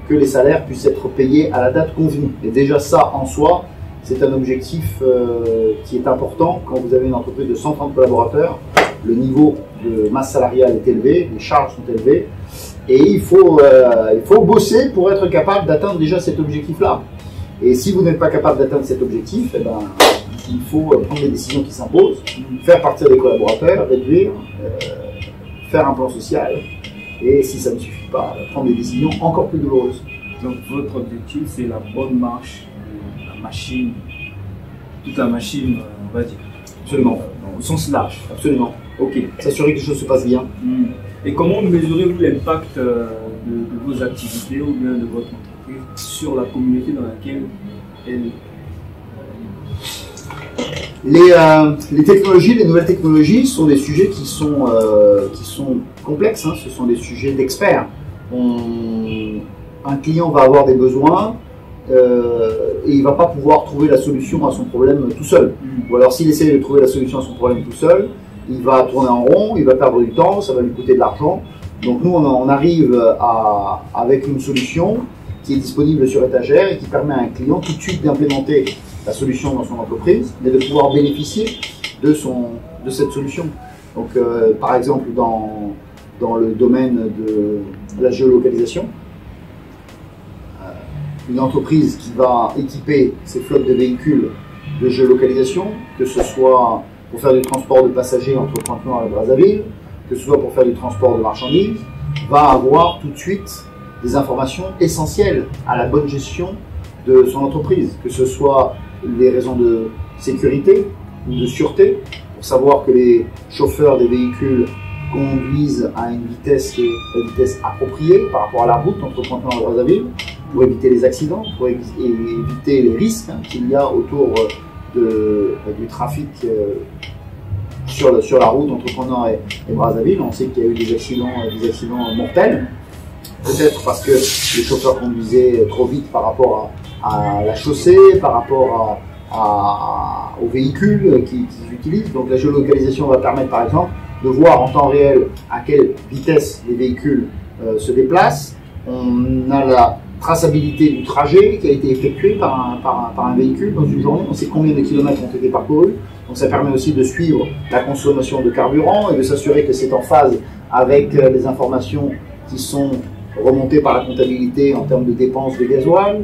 que les salaires puissent être payés à la date convenue. Et déjà ça, en soi, c'est un objectif qui est important quand vous avez une entreprise de 130 collaborateurs. Le niveau de masse salariale est élevé, les charges sont élevées, et il faut bosser pour être capable d'atteindre déjà cet objectif-là. Et si vous n'êtes pas capable d'atteindre cet objectif, eh ben, il faut prendre des décisions qui s'imposent, faire partir des collaborateurs, réduire, faire un plan social, et si ça ne suffit pas, prendre des décisions encore plus douloureuses. Donc votre objectif, c'est la bonne marche de la machine, toute la machine, on va dire. Absolument. Au sens large. Absolument. Ok. S'assurer que les choses se passent bien. Et comment mesurez-vous l'impact de vos activités ou bien de votre entreprise sur la communauté dans laquelle elle les technologies, les nouvelles technologies sont des sujets qui sont complexes, hein. Ce sont des sujets d'experts. un client va avoir des besoins et il ne va pas pouvoir trouver la solution à son problème tout seul. Ou alors s'il essaie de trouver la solution à son problème tout seul, il va tourner en rond, il va perdre du temps, ça va lui coûter de l'argent. Donc nous, on arrive avec une solution qui est disponible sur étagère et qui permet à un client tout de suite d'implémenter la solution dans son entreprise, mais de pouvoir bénéficier de cette solution. Donc par exemple dans le domaine de la géolocalisation, une entreprise qui va équiper ses flottes de véhicules de géolocalisation, que ce soit pour faire du transport de passagers entre Pointe-Noire et Brazzaville, que ce soit pour faire du transport de marchandises, va avoir tout de suite des informations essentielles à la bonne gestion de son entreprise, que ce soit les raisons de sécurité ou de sûreté, pour savoir que les chauffeurs des véhicules conduisent à une vitesse qui est la vitesse appropriée par rapport à la route entre Pointe-Noire et Brazzaville, pour éviter les accidents, pour éviter les risques qu'il y a autour du trafic sur la route entre Pointe-Noire et Brazzaville. On sait qu'il y a eu des accidents mortels, peut-être parce que les chauffeurs conduisaient trop vite par rapport à la chaussée, par rapport aux véhicules qu'ils utilisent. Donc la géolocalisation va permettre par exemple de voir en temps réel à quelle vitesse les véhicules se déplacent. On a la traçabilité du trajet qui a été effectué par un véhicule dans une journée. On sait combien de kilomètres ont été parcourus. Donc ça permet aussi de suivre la consommation de carburant et de s'assurer que c'est en phase avec les informations qui sont remontées par la comptabilité en termes de dépenses de gasoil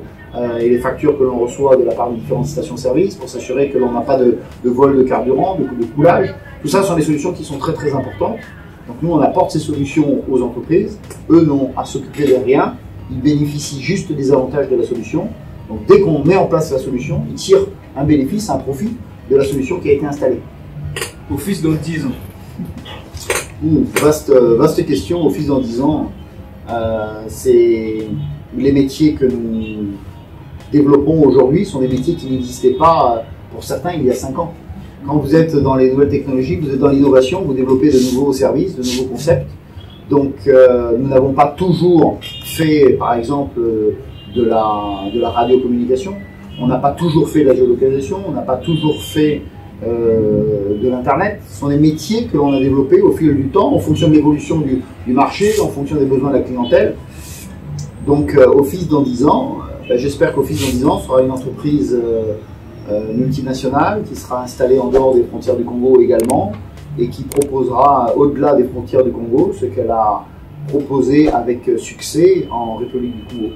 et les factures que l'on reçoit de la part de différentes stations-service pour s'assurer que l'on n'a pas de vol de carburant, de coulage. Tout ça sont des solutions qui sont très très importantes. Donc nous on apporte ces solutions aux entreprises. Eux n'ont à s'occuper de rien. Ils bénéficient juste des avantages de la solution. Donc dès qu'on met en place la solution, ils tirent un bénéfice, un profit de la solution qui a été installée. Office dans 10 ans. Vaste question, Office dans 10 ans. C'est les métiers que nous développons aujourd'hui sont des métiers qui n'existaient pas pour certains il y a 5 ans. Quand vous êtes dans les nouvelles technologies, vous êtes dans l'innovation, vous développez de nouveaux services, de nouveaux concepts. Donc nous n'avons pas toujours fait, par exemple, de la radiocommunication. On n'a pas toujours fait de la géolocalisation, on n'a pas toujours fait de l'Internet. Ce sont des métiers que l'on a développés au fil du temps, en fonction de l'évolution du marché, en fonction des besoins de la clientèle. Donc Office dans 10 ans, j'espère qu'Office dans 10 ans sera une entreprise multinationale qui sera installée en dehors des frontières du Congo également et qui proposera au-delà des frontières du Congo ce qu'elle a proposé avec succès en République du Congo.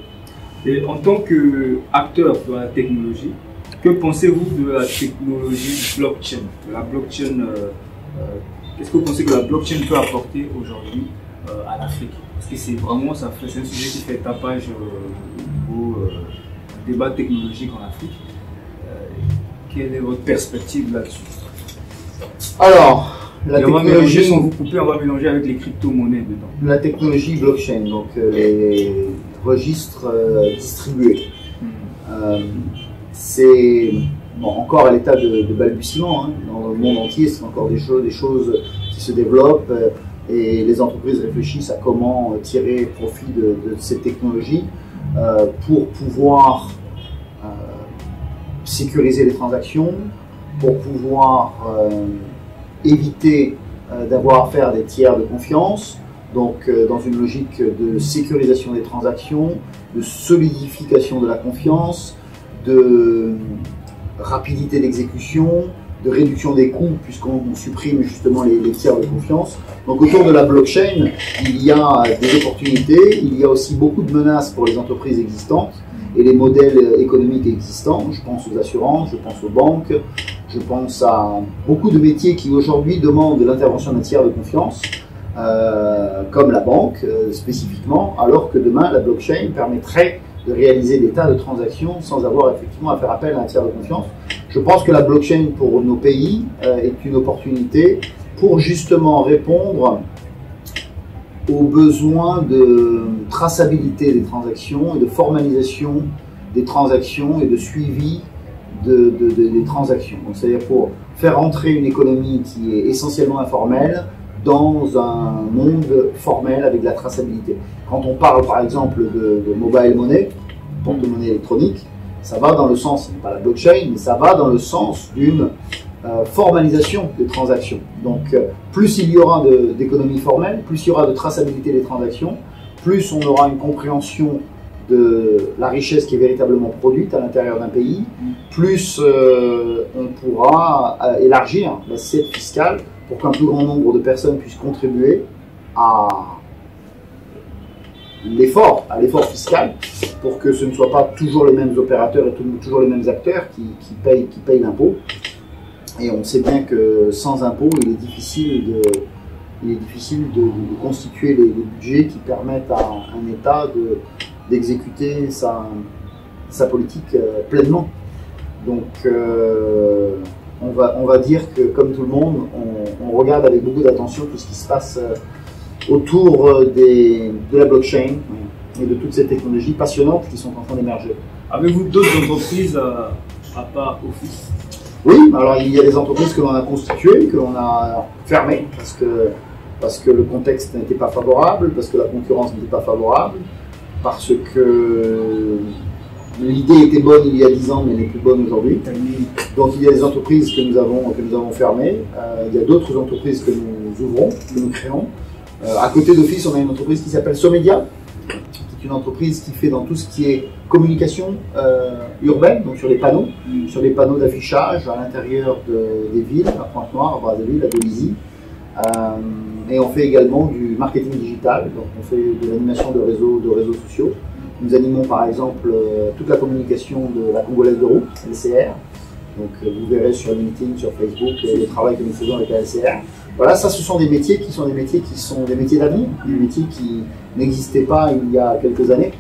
Et en tant qu'acteur de la technologie, que pensez-vous de la technologie blockchain? Qu'est-ce que vous pensez que la blockchain peut apporter aujourd'hui à l'Afrique? Parce que c'est un sujet qui fait tapage au niveau débat technologique en Afrique. Quelle est votre perspective là-dessus? Alors, la technologie, sans vous couper, on va mélanger avec les crypto-monnaies dedans. La technologie blockchain, donc les registres distribués. C'est encore à l'état de balbutiement. Dans le monde entier, c'est encore des choses qui se développent et les entreprises réfléchissent à comment tirer profit de ces technologies pour pouvoir sécuriser les transactions, pour pouvoir éviter d'avoir affaire à des tiers de confiance, donc dans une logique de sécurisation des transactions, de solidification de la confiance, de rapidité d'exécution, de réduction des coûts puisqu'on supprime justement les tiers de confiance. Donc autour de la blockchain, il y a des opportunités, il y a aussi beaucoup de menaces pour les entreprises existantes et les modèles économiques existants. Je pense aux assurances, je pense aux banques, je pense à beaucoup de métiers qui aujourd'hui demandent l'intervention d'un tiers de confiance, comme la banque spécifiquement, alors que demain la blockchain permettrait de réaliser des tas de transactions sans avoir effectivement à faire appel à un tiers de confiance. Je pense que la blockchain pour nos pays est une opportunité pour justement répondre aux besoins de traçabilité des transactions et de formalisation des transactions et de suivi des transactions. C'est-à-dire pour faire entrer une économie qui est essentiellement informelle dans un monde formel avec de la traçabilité. Quand on parle par exemple de mobile money, porte-monnaie électronique, ça va dans le sens, pas la blockchain, mais ça va dans le sens d'une formalisation des transactions. Donc plus il y aura d'économie formelle, plus il y aura de traçabilité des transactions, plus on aura une compréhension de la richesse qui est véritablement produite à l'intérieur d'un pays, plus on pourra élargir l'assiette fiscale pour qu'un plus grand nombre de personnes puissent contribuer à l'effort fiscal, pour que ce ne soit pas toujours les mêmes opérateurs et toujours les mêmes acteurs qui payent l'impôt. Et on sait bien que sans impôt, il est difficile de constituer les budgets qui permettent à un État d'exécuter sa politique pleinement. Donc on va dire que, comme tout le monde, on regarde avec beaucoup d'attention tout ce qui se passe autour de la blockchain et de toutes ces technologies passionnantes qui sont en train d'émerger. Avez-vous d'autres entreprises à part Office? Oui, alors il y a des entreprises que l'on a constituées, que l'on a fermées, parce que le contexte n'était pas favorable, parce que la concurrence n'était pas favorable, parce que l'idée était bonne il y a 10 ans, mais n'est plus bonne aujourd'hui. Donc il y a des entreprises que nous avons fermées, il y a d'autres entreprises que nous ouvrons, que nous créons. À côté d'Office, on a une entreprise qui s'appelle Somedia, qui est une entreprise qui fait dans tout ce qui est communication urbaine, donc sur les panneaux d'affichage à l'intérieur des villes, à Pointe-Noire, à Brazzaville, à Dolisie. Et on fait également du marketing digital, donc on fait de l'animation de réseaux sociaux. Nous animons par exemple toute la communication de la Congolaise de route, LCR. Donc vous verrez sur LinkedIn, sur Facebook, le travail que nous faisons avec la LCR. Voilà, ça ce sont des métiers qui sont des métiers d'avenir, des métiers qui n'existaient pas il y a quelques années.